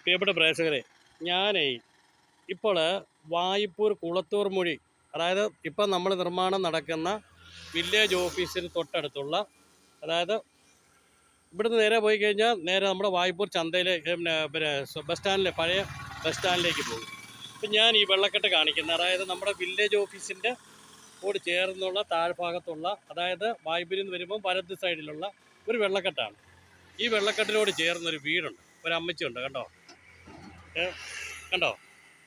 പ്രിയപ്പെട്ട പ്രേക്ഷകരെ, ഞാനേ ഇപ്പോൾ വായ്പൂർ കുളത്തൂർ മൊഴി, അതായത് ഇപ്പം നമ്മൾ നിർമ്മാണം നടക്കുന്ന വില്ലേജ് ഓഫീസിന് തൊട്ടടുത്തുള്ള, അതായത് ഇവിടുന്ന് നേരെ പോയി കഴിഞ്ഞാൽ നേരെ നമ്മുടെ വായ്പൂർ ചന്തയിൽ പിന്നെ ബസ് സ്റ്റാൻഡിലെ പഴയ ബസ് സ്റ്റാൻഡിലേക്ക് പോകും. ഇപ്പം ഞാൻ ഈ വെള്ളക്കെട്ട് കാണിക്കുന്നത്, അതായത് നമ്മുടെ വില്ലേജ് ഓഫീസിൻ്റെ കൂടി ചേർന്നുള്ള താഴ്ഭാഗത്തുള്ള, അതായത് വായ്പൂരിൽ നിന്ന് വരുമ്പോൾ വലത് സൈഡിലുള്ള ഒരു വെള്ളക്കെട്ടാണ്. ഈ വെള്ളക്കെട്ടിനോട് ചേർന്നൊരു വീടുണ്ട്, ഒരു അമ്മച്ചിയുണ്ട്. കണ്ടോ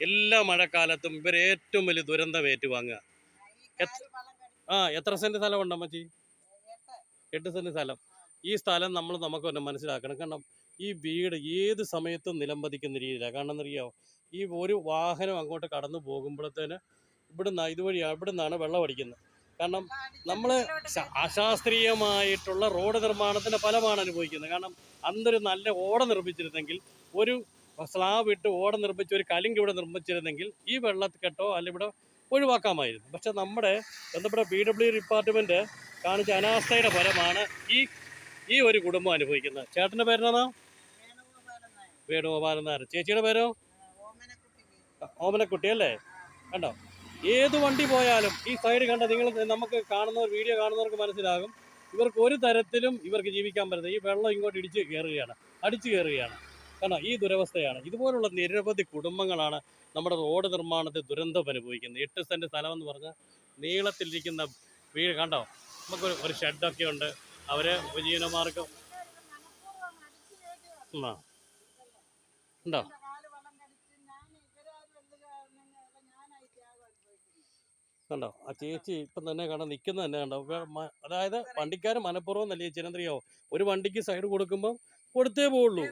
എല്ലാ മഴക്കാലത്തും ഇവർ ഏറ്റവും വലിയ ദുരന്തം ഏറ്റുവാങ്ങുക. എത്ര സെന്റ് സ്ഥലമുണ്ട് അമ്മച്ചി? 8 സെന്റ് സ്ഥലം. ഈ സ്ഥലം നമുക്കൊന്ന് മനസ്സിലാക്കണം. കാരണം ഈ വീട് ഏത് സമയത്തും നിലംപതിക്കുന്ന രീതിയിലാണ്. കാരണം എന്നറിയാമോ, ഈ ഒരു വാഹനം അങ്ങോട്ട് കടന്നു പോകുമ്പോഴത്തേന് ഇവിടുന്നാണ് വെള്ളം അടിക്കുന്നത്. കാരണം നമ്മൾ അശാസ്ത്രീയമായിട്ടുള്ള റോഡ് നിർമ്മാണത്തിൻ്റെ ഫലമാണ് അനുഭവിക്കുന്നത്. കാരണം അന്നൊരു നല്ല ഓട നിർമ്മിച്ചിരുന്നെങ്കിൽ, ഒരു സ്ലാബ് ഇട്ട് ഓട നിർമ്മിച്ച് ഒരു കലിങ്ക് ഇവിടെ നിർമ്മിച്ചിരുന്നെങ്കിൽ ഈ വെള്ളക്കെട്ടോ അല്ലെങ്കിൽ ഇവിടെ ഒഴിവാക്കാമായിരുന്നു. പക്ഷെ നമ്മുടെ ബന്ധപ്പെട്ട PWD ഡിപ്പാർട്ട്മെൻറ്റ് കാണിച്ച അനാസ്ഥയുടെ ഫലമാണ് ഈ ഒരു കുടുംബം അനുഭവിക്കുന്നത്. ചേട്ടൻ്റെ പേരെന്നാ? വേണുഗോപാലൻ നായർ. ചേച്ചിയുടെ പേരോ? ഓമനക്കുട്ടി അല്ലേ? കണ്ടോ, ഏത് വണ്ടി പോയാലും ഈ സൈഡ് കണ്ട നമുക്ക് വീഡിയോ കാണുന്നവർക്ക് മനസ്സിലാകും, ഇവർക്ക് ഒരു തരത്തിലും ഇവർക്ക് ജീവിക്കാൻ പറ്റുന്നത്. ഈ വെള്ളം ഇങ്ങോട്ട് അടിച്ചു കയറുകയാണ്. കാരണം ഈ ദുരവസ്ഥയാണ്. ഇതുപോലുള്ള നിരവധി കുടുംബങ്ങളാണ് നമ്മുടെ റോഡ് നിർമ്മാണത്തിൽ ദുരന്തം അനുഭവിക്കുന്നത്. 8 സെന്റ് സ്ഥലം എന്ന് പറഞ്ഞാൽ നീളത്തിലിരിക്കുന്ന വീട് കണ്ടോ. ഒരു ഷെഡൊക്കെ ഉണ്ട്. അവര് ഉപജീവനമാർഗം ഉണ്ടോ. കണ്ടോ, ആ ചേച്ചി ഇപ്പം തന്നെ നിൽക്കുന്നത് തന്നെ കണ്ടോ. അതായത് വണ്ടിക്കാർ മനഃപൂർവ്വം നല്ല ചിലന്ത്രിയോ, ഒരു വണ്ടിക്ക് സൈഡ് കൊടുക്കുമ്പോൾ കൊടുത്തേ പോവുള്ളൂ.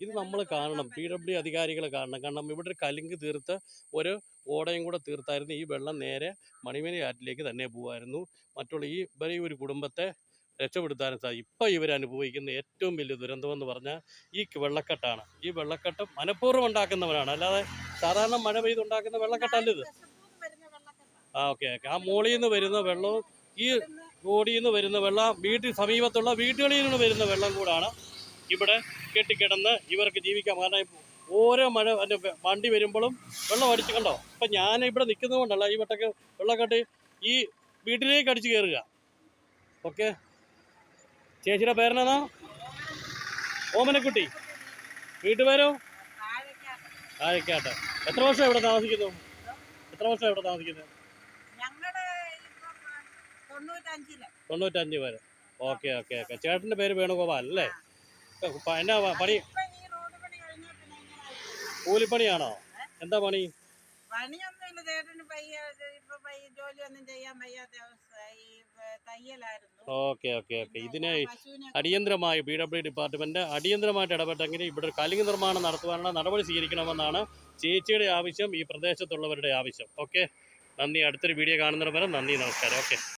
ഇത് നമ്മൾ കാണണം, PWD അധികാരികൾ കാണണം. കാരണം ഇവിടെ ഒരു കലിങ്ക് തീർത്ത് ഒരു ഓടയും കൂടെ തീർത്തായിരുന്നു ഈ വെള്ളം നേരെ മണിമേനി ആറ്റിലേക്ക് തന്നെ പോകുമായിരുന്നു. മറ്റുള്ള ഈ ഒരു കുടുംബത്തെ രക്ഷപ്പെടുത്താനും സാധിക്കും. ഇപ്പം ഇവരനുഭവിക്കുന്ന ഏറ്റവും വലിയ ദുരന്തമെന്ന് പറഞ്ഞാൽ ഈ വെള്ളക്കെട്ടാണ്. ഈ വെള്ളക്കെട്ട് മനഃപൂർവ്വം ഉണ്ടാക്കുന്നവരാണ്, അല്ലാതെ സാധാരണ മഴ പെയ്തുണ്ടാക്കുന്ന വെള്ളക്കെട്ടല്ലത്. ഓക്കെ. ആ മോളിൽ നിന്ന് വരുന്ന വെള്ളവും ഈ റോഡിൽ നിന്ന് വരുന്ന വെള്ളം സമീപത്തുള്ള വീടുകളിൽ നിന്ന് വരുന്ന വെള്ളം കൂടാണ് ഇവിടെ കെട്ടിക്കിടന്ന് ഇവർക്ക് ജീവിക്കാം. കാരണം ഓരോ വണ്ടി വരുമ്പോഴും വെള്ളം അടിച്ച് കണ്ടോ. ഇപ്പം ഞാൻ ഇവിടെ നിൽക്കുന്നത് കൊണ്ടല്ല ഈ വെള്ളക്കെട്ട് ഈ വീട്ടിലേക്ക് അടിച്ചു കയറുക. ഓക്കെ. ചേച്ചിയുടെ പേരെന്നാ? ഓമനക്കുട്ടി. വീട്ടുപേരോ? താഴെക്കാട്ട്. എത്ര വർഷം ഇവിടെ താമസിക്കുന്നു? 95 പേര്. ഓക്കെ. ചേട്ടൻ്റെ പേര് വേണുഗോപാൽ അല്ലേ? എന്നാ പണി? കൂലിപ്പണിയാണോ? എന്താ പണി? ഓക്കെ. ഇതിനെ അടിയന്തരമായി PWD ഡിപ്പാർട്ട്മെന്റ് അടിയന്തരമായിട്ട് ഇടപെട്ടെങ്കിൽ ഇവിടെ ഒരു കലിങ്ക് നിർമ്മാണം നടത്തുവാനുള്ള നടപടി സ്വീകരിക്കണമെന്നാണ് ചേച്ചിയുടെ ആവശ്യം, ഈ പ്രദേശത്തുള്ളവരുടെ ആവശ്യം. ഓക്കെ, നന്ദി. അടുത്തൊരു വീഡിയോ കാണുന്നവരെ നന്ദി, നമസ്കാരം. ഓക്കെ.